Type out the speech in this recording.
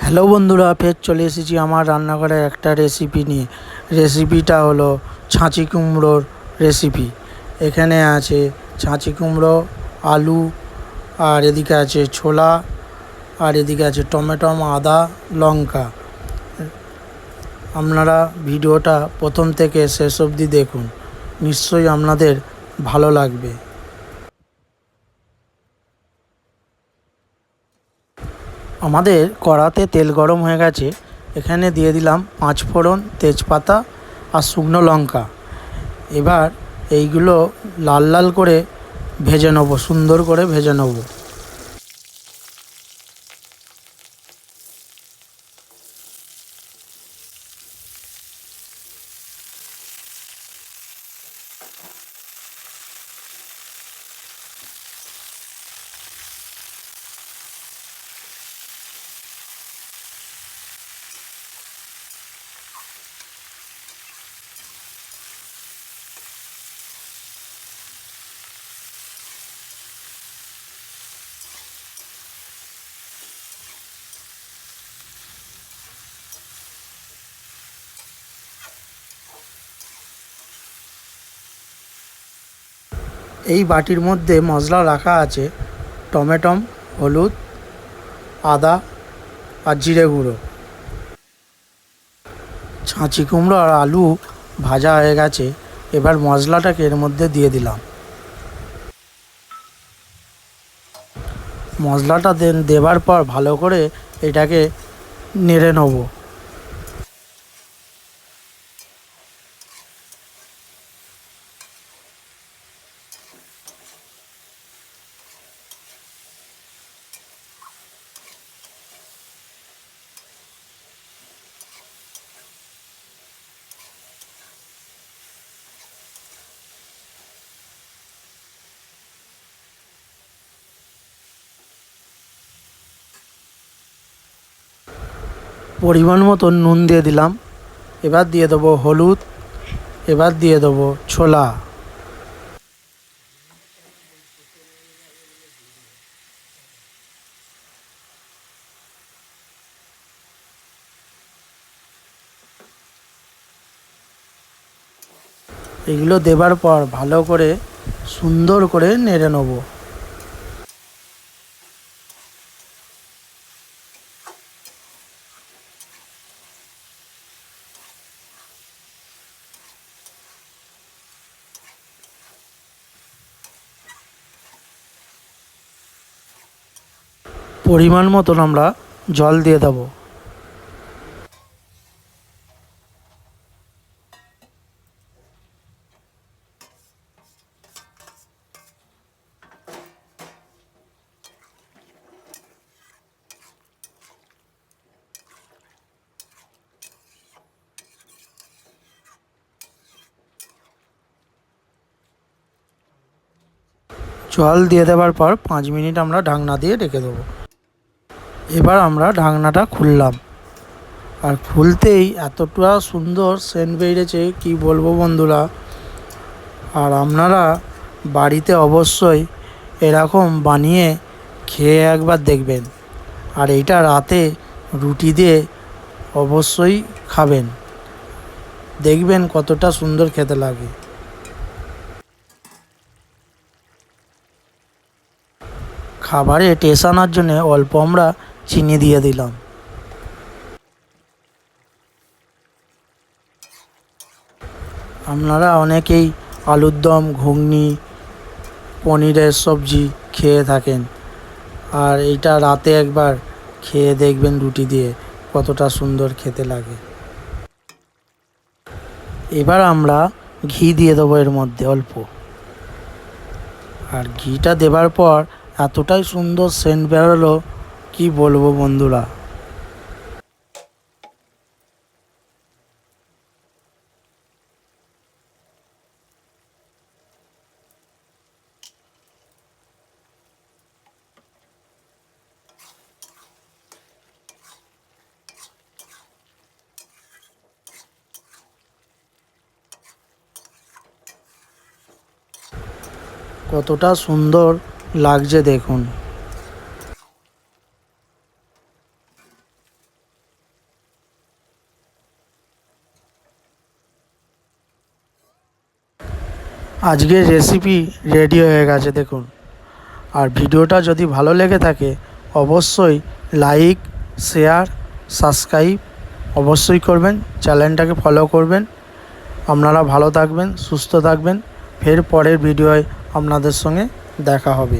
Hello বন্ধুরা, ফের চলে এসেছি আমার রান্নাঘরে একটা রেসিপি নিয়ে। রেসিপিটা হলো ছাঁচি কুমড়োর রেসিপি। এখানে আছে ছাঁচি কুমড়ো, আলু, আর এদিকে আছে ছোলা, আর এদিকে আছে টমেটো, আদা, লঙ্কা। আপনারা ভিডিওটা প্রথম থেকে শেষ অবধি দেখুন, নিশ্চয়ই আপনাদের ভালো লাগবে। আমাদের কড়াতে তেল গরম হয়ে গেছে। এখানে দিয়ে দিলাম 5 ফোড়ন, তেজপাতা আর শুকনো লঙ্কা। এবার এইগুলো লাল লাল করে ভেজে নেব, সুন্দর করে ভেজে নেব। এই বাটির মধ্যে মশলা রাখা আছে টমেটো, হলুদ, আদা আর জিরে গুঁড়ো। ছাঁচি কুমড়ো আর আলু ভাজা হয়ে গেছে। এবার মশলাটাকে এর মধ্যে দিয়ে দিলাম। মশলাটা দেবার পর ভালো করে এটাকে নেড়ে নেব। পরিমাণ মতো নুন দিয়ে দিলাম। এবার দিয়ে দেবো হলুদ, এবার দিয়ে দেবো ছোলা। এগুলো দেবার পর ভালো করে সুন্দর করে নেড়ে নেব। পরিমাণ মতন আমরা জল দিয়ে দেবো। জল দিয়ে দেওয়ার পর 5 মিনিট আমরা ঢাকনা দিয়ে রেখে দেবো। এবার আমরা ঢাকনাটা খুললাম, আর খুলতেই এতটা সুন্দর সেন্ট বেরিয়েছে কি বলবো বন্ধুরা। আর আপনারা বাড়িতে অবশ্যই এরকম বানিয়ে খেয়ে একবার দেখবেন। আর এইটা রাতে রুটি দিয়ে অবশ্যই খাবেন, দেখবেন কতটা সুন্দর খেতে লাগে। খাবারে টেস্ট আনার জন্য অল্প আমরা চিনি দিয়ে দিলাম। আপনারা অনেকেই আলুর দম, ঘুগনি, পনিরের সবজি খেয়ে থাকেন, আর এইটা রাতে একবার খেয়ে দেখবেন রুটি দিয়ে কতটা সুন্দর খেতে লাগে। এবার আমরা ঘি দিয়ে দেবো এর মধ্যে অল্প। আর ঘিটা দেবার পর এতটাই সুন্দর সেন্ট বেরোলো কি বলবো বন্ধুরা। কতটা সুন্দর লাগছে দেখুন। আজকের রেসিপি রেডি হয়ে গেছে দেখুন। আর ভিডিওটা যদি ভালো লেগে থাকে অবশ্যই লাইক, শেয়ার, সাবস্ক্রাইব অবশ্যই করবেন, চ্যানেলটাকে ফলো করবেন। আপনারা ভালো থাকবেন, সুস্থ থাকবেন। ফের পরের ভিডিওয় আপনাদের সঙ্গে দেখা হবে।